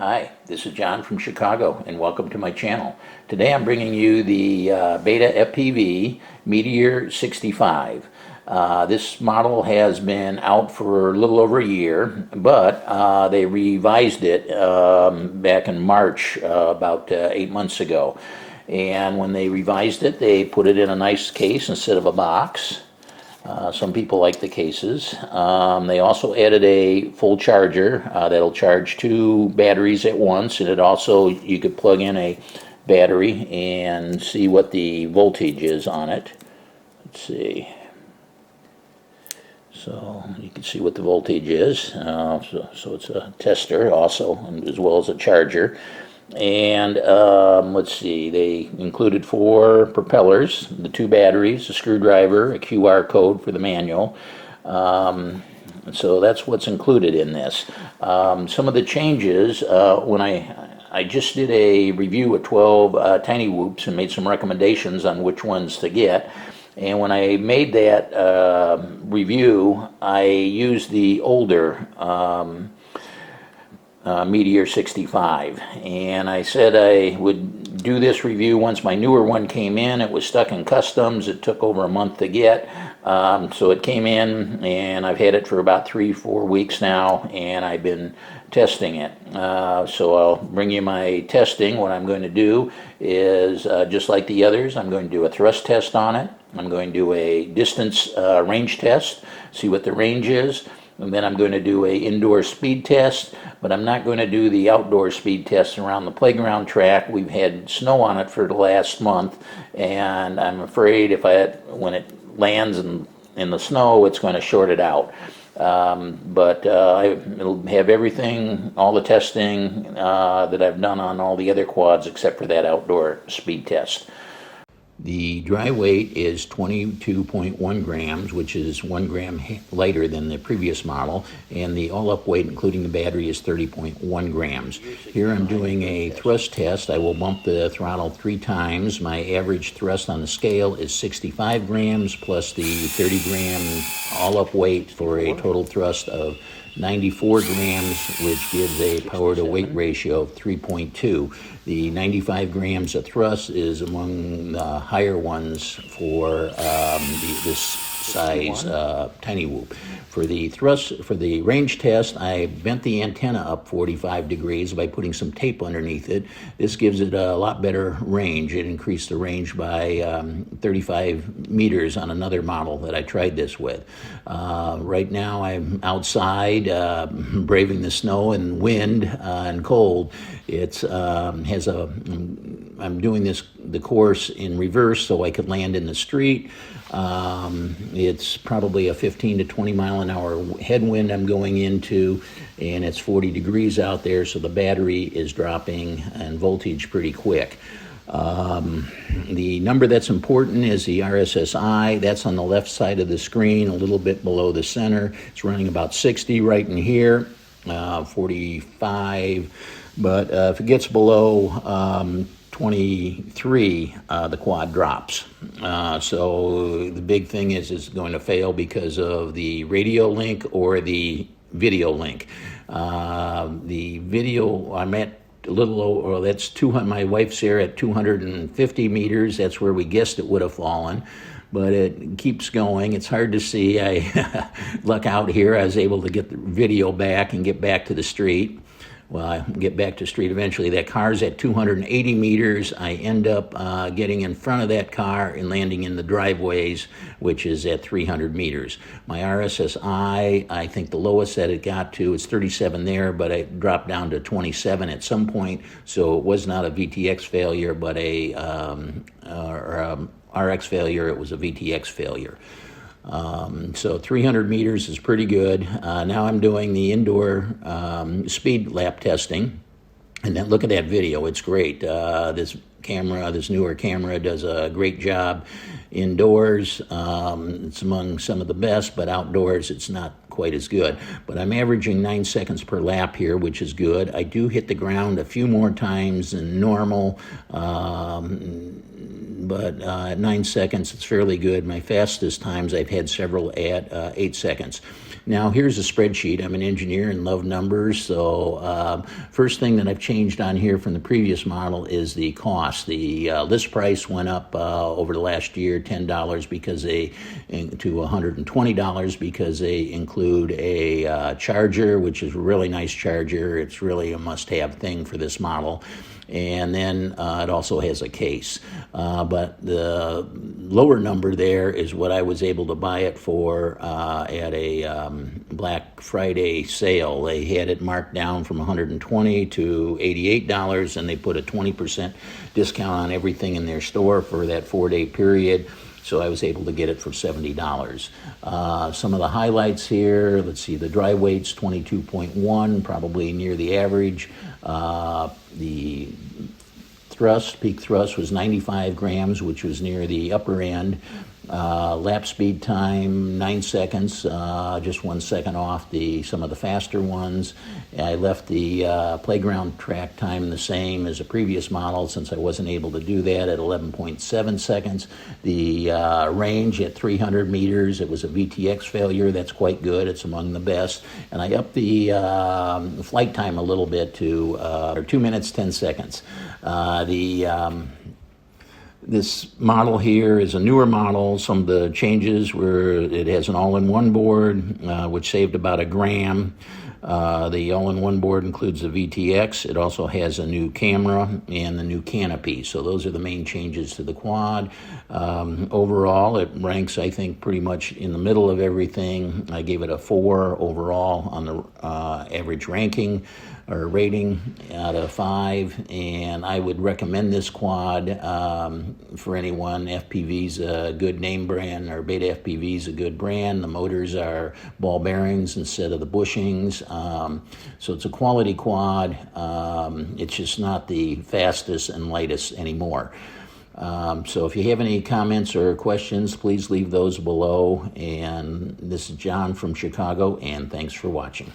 Hi, this is John from Chicago, and welcome to my channel. Today I'm bringing you the BetaFPV Meteor65. This model has been out for a little over a year, but they revised it back in March, about 8 months ago. And when they revised it, they put it in a nice case instead of a box. Some people like the cases. They also added a full charger that'll charge 2 batteries at once, and it also, you could plug in a battery and see what the voltage is on it. Let's see. So you can see what the voltage is. So it's a tester also, as well as a charger. And let's see, they included 4 propellers, the 2 batteries, a screwdriver, a QR code for the manual. So that's what's included in this. Some of the changes, when I just did a review of 12 tiny whoops and made some recommendations on which ones to get. And when I made that review, I used the older Meteor65, and I said I would do this review once my newer one came in. It was stuck in customs. It took over a month to get, so it came in, and I've had it for about 3-4 weeks now, and I've been testing it. So I'll bring you my testing. What I'm going to do is, just like the others, I'm going to do a thrust test on it. I'm going to do a distance range test, see what the range is. And then I'm going to do an indoor speed test, but I'm not going to do the outdoor speed test around the playground track. We've had snow on it for the last month, and I'm afraid when it lands in the snow, it's going to short it out. It'll have everything, all the testing that I've done on all the other quads except for that outdoor speed test. The dry weight is 22.1 grams, which is 1 gram lighter than the previous model, and the all-up weight, including the battery, is 30.1 grams. Here I'm doing a thrust test. I will bump the throttle 3 times. My average thrust on the scale is 65 grams, plus the 30-gram all-up weight for a total thrust of 94 grams, which gives a power-to-weight ratio of 3.2. The 95 grams of thrust is among the higher ones for this size tiny whoop. For the range test, I bent the antenna up 45 degrees by putting some tape underneath it. This gives it a lot better range. It increased the range by 35 meters on another model that I tried this with. Right now I'm outside braving the snow and wind and cold. I'm doing the course in reverse so I could land in the street. It's probably a 15 to 20 mile an hour headwind I'm going into, and it's 40 degrees out there, so the battery is dropping and voltage pretty quick. The number that's important is the RSSI. That's on the left side of the screen, a little bit below the center. It's running about 60 right in here, 45, but if it gets below 23, the quad drops. So the big thing is going to fail because of the radio link or the video link. The video, I'm at a little over, that's 200, my wife's here at 250 meters. That's where we guessed it would have fallen, but it keeps going. It's hard to see. I luck out here. I was able to get the video back and get back to the street. Well, I get back to the street eventually. That car's at 280 meters. I end up getting in front of that car and landing in the driveways, which is at 300 meters. My RSSI, I think the lowest that it got to is 37 there, but it dropped down to 27 at some point. So it was not a VTX failure, but a RX failure. It was a VTX failure. So 300 meters is pretty good. Now I'm doing the indoor speed lap testing, and then look at that video. It's great. This newer camera does a great job indoors. It's among some of the best, but outdoors it's not quite as good. But I'm averaging 9 seconds per lap here, which is good. I do hit the ground a few more times than normal. but at 9 seconds, it's fairly good. My fastest times, I've had several at 8 seconds. Now, here's a spreadsheet. I'm an engineer and love numbers, so first thing that I've changed on here from the previous model is the cost. The list price went up over the last year, $10 because to $120 because they include a charger, which is a really nice charger. It's really a must-have thing for this model. And then it also has a case. But the lower number there is what I was able to buy it for at a Black Friday sale. They had it marked down from $120 to $88, and they put a 20% discount on everything in their store for that 4-day period. So I was able to get it for $70. Some of the highlights here, let's see, the dry weight's 22.1, probably near the average. The peak thrust was 95 grams, which was near the upper end. Lap speed time, 9 seconds, just 1 second off some of the faster ones. I left the playground track time the same as a previous model since I wasn't able to do that at 11.7 seconds. The range at 300 meters, it was a VTX failure. That's quite good. It's among the best. And I upped the flight time a little bit to 2 minutes, 10 seconds. This model here is a newer model. Some of the changes were it has an all-in-one board, which saved about 1 gram. The all-in-one board includes the VTX. It also has a new camera and the new canopy. So those are the main changes to the quad. Overall, it ranks, I think, pretty much in the middle of everything. I gave it a 4 overall on the average ranking or rating out of 5, and I would recommend this quad for anyone. FPV's a good name brand, or BetaFPV's a good brand. The motors are ball bearings instead of the bushings, so it's a quality quad. It's just not the fastest and lightest anymore. So if you have any comments or questions, please leave those below. And this is John from Chicago, and thanks for watching.